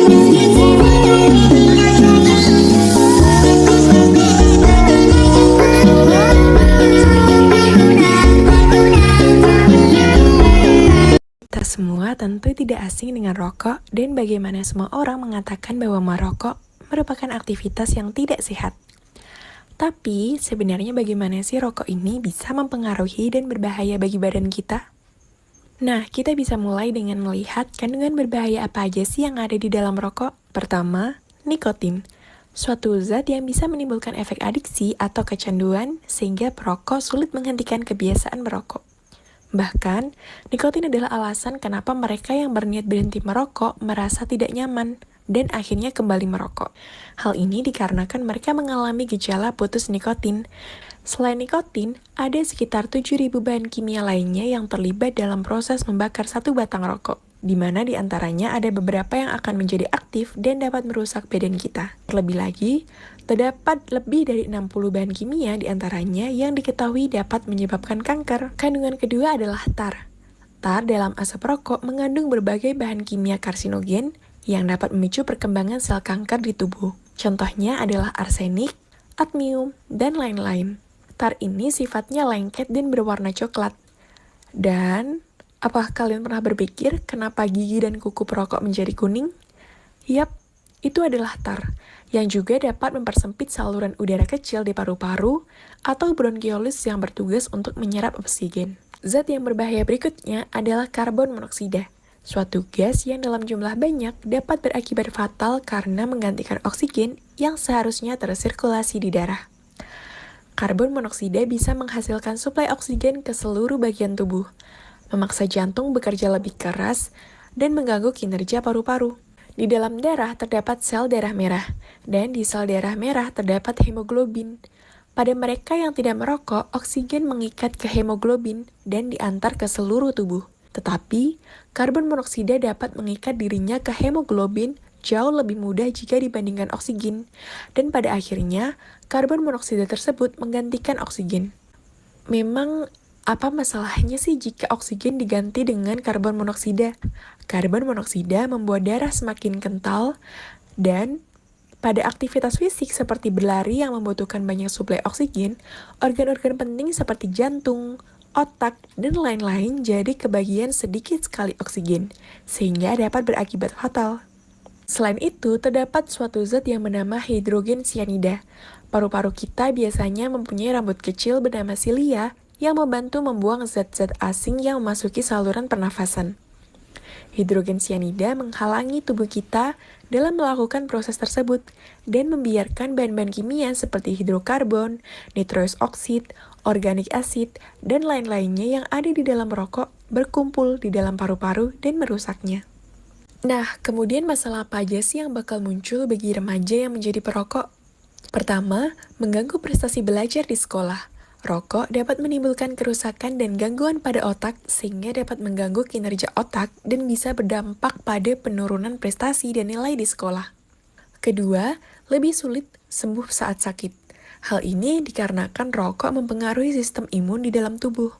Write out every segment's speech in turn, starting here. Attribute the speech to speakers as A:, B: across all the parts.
A: Kita semua tentu tidak asing dengan rokok dan bagaimana semua orang mengatakan bahwa merokok merupakan aktivitas yang tidak sehat. Tapi sebenarnya bagaimana sih rokok ini bisa mempengaruhi dan berbahaya bagi badan kita? Nah, kita bisa mulai dengan melihat kandungan berbahaya apa aja sih yang ada di dalam rokok. Pertama, nikotin. Suatu zat yang bisa menimbulkan efek adiksi atau kecanduan sehingga perokok sulit menghentikan kebiasaan merokok. Bahkan, nikotin adalah alasan kenapa mereka yang berniat berhenti merokok merasa tidak nyaman dan akhirnya kembali merokok. Hal ini dikarenakan mereka mengalami gejala putus nikotin. Selain nikotin, ada sekitar 7.000 bahan kimia lainnya yang terlibat dalam proses membakar satu batang rokok, di mana di antaranya ada beberapa yang akan menjadi aktif dan dapat merusak badan kita. Terlebih lagi, terdapat lebih dari 60 bahan kimia di antaranya yang diketahui dapat menyebabkan kanker. Kandungan kedua adalah tar. Tar dalam asap rokok mengandung berbagai bahan kimia karsinogen yang dapat memicu perkembangan sel kanker di tubuh. Contohnya adalah arsenik, kadmium, dan lain-lain. Tar ini sifatnya lengket dan berwarna coklat. Dan, apakah kalian pernah berpikir kenapa gigi dan kuku perokok menjadi kuning? Yap, itu adalah tar, yang juga dapat mempersempit saluran udara kecil di paru-paru atau bronkiolus yang bertugas untuk menyerap oksigen. Zat yang berbahaya berikutnya adalah karbon monoksida, suatu gas yang dalam jumlah banyak dapat berakibat fatal karena menggantikan oksigen yang seharusnya tersirkulasi di darah. Karbon monoksida bisa menghasilkan suplai oksigen ke seluruh bagian tubuh, memaksa jantung bekerja lebih keras, dan mengganggu kinerja paru-paru. Di dalam darah terdapat sel darah merah, dan di sel darah merah terdapat hemoglobin. Pada mereka yang tidak merokok, oksigen mengikat ke hemoglobin dan diantar ke seluruh tubuh. Tetapi, karbon monoksida dapat mengikat dirinya ke hemoglobin jauh lebih mudah jika dibandingkan oksigen, dan pada akhirnya, karbon monoksida tersebut menggantikan oksigen. Memang, apa masalahnya sih jika oksigen diganti dengan karbon monoksida? Karbon monoksida membuat darah semakin kental, dan pada aktivitas fisik seperti berlari yang membutuhkan banyak suplai oksigen, organ-organ penting seperti jantung, otak, dan lain-lain jadi kebagian sedikit sekali oksigen, sehingga dapat berakibat fatal. Selain itu, terdapat suatu zat yang bernama hidrogen cyanida. Paru-paru kita biasanya mempunyai rambut kecil bernama silia yang membantu membuang zat-zat asing yang memasuki saluran pernafasan. Hidrogen cyanida menghalangi tubuh kita dalam melakukan proses tersebut dan membiarkan bahan-bahan kimia seperti hidrokarbon, nitrous oxide, organic acid, dan lain-lainnya yang ada di dalam rokok berkumpul di dalam paru-paru dan merusaknya. Nah, kemudian masalah apa aja sih yang bakal muncul bagi remaja yang menjadi perokok? Pertama, mengganggu prestasi belajar di sekolah. Rokok dapat menimbulkan kerusakan dan gangguan pada otak sehingga dapat mengganggu kinerja otak dan bisa berdampak pada penurunan prestasi dan nilai di sekolah. Kedua, lebih sulit sembuh saat sakit. Hal ini dikarenakan rokok mempengaruhi sistem imun di dalam tubuh.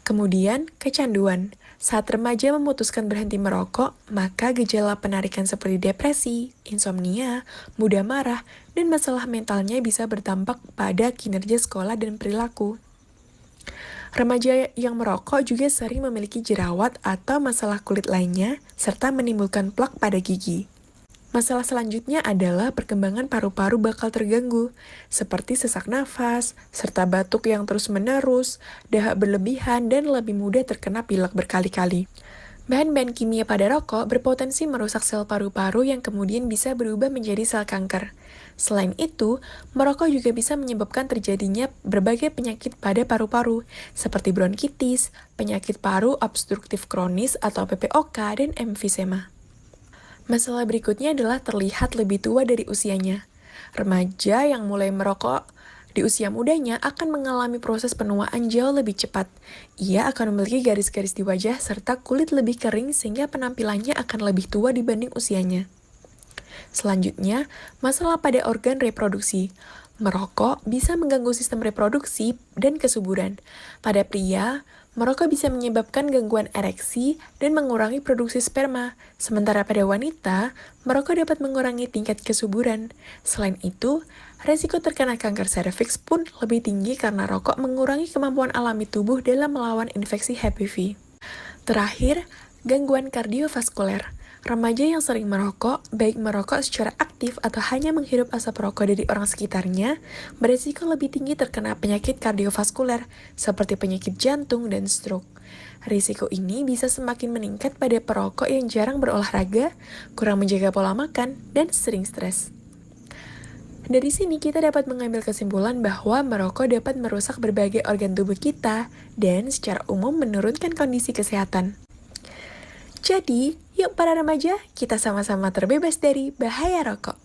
A: Kemudian, kecanduan. Saat remaja memutuskan berhenti merokok, maka gejala penarikan seperti depresi, insomnia, mudah marah, dan masalah mentalnya bisa berdampak pada kinerja sekolah dan perilaku. Remaja yang merokok juga sering memiliki jerawat atau masalah kulit lainnya, serta menimbulkan plak pada gigi. Masalah selanjutnya adalah perkembangan paru-paru bakal terganggu, seperti sesak nafas, serta batuk yang terus-menerus, dahak berlebihan, dan lebih mudah terkena pilek berkali-kali. Bahan-bahan kimia pada rokok berpotensi merusak sel paru-paru yang kemudian bisa berubah menjadi sel kanker. Selain itu, merokok juga bisa menyebabkan terjadinya berbagai penyakit pada paru-paru, seperti bronkitis, penyakit paru obstruktif kronis atau PPOK, dan emfisema. Masalah berikutnya adalah terlihat lebih tua dari usianya. Remaja yang mulai merokok di usia mudanya akan mengalami proses penuaan jauh lebih cepat. Ia akan memiliki garis-garis di wajah serta kulit lebih kering sehingga penampilannya akan lebih tua dibanding usianya. Selanjutnya, masalah pada organ reproduksi. Merokok bisa mengganggu sistem reproduksi dan kesuburan. Pada pria, Merokok bisa menyebabkan gangguan ereksi dan mengurangi produksi sperma. Sementara pada wanita, merokok dapat mengurangi tingkat kesuburan. Selain itu, resiko terkena kanker serviks pun lebih tinggi karena rokok mengurangi kemampuan alami tubuh dalam melawan infeksi HPV. Terakhir, gangguan kardiovaskuler. Remaja yang sering merokok, baik merokok secara aktif atau hanya menghirup asap rokok dari orang sekitarnya, beresiko lebih tinggi terkena penyakit kardiovaskuler, seperti penyakit jantung dan stroke. Risiko ini bisa semakin meningkat pada perokok yang jarang berolahraga, kurang menjaga pola makan, dan sering stres. Dari sini kita dapat mengambil kesimpulan bahwa merokok dapat merusak berbagai organ tubuh kita dan secara umum menurunkan kondisi kesehatan. Jadi, yuk para remaja, kita sama-sama terbebas dari bahaya rokok.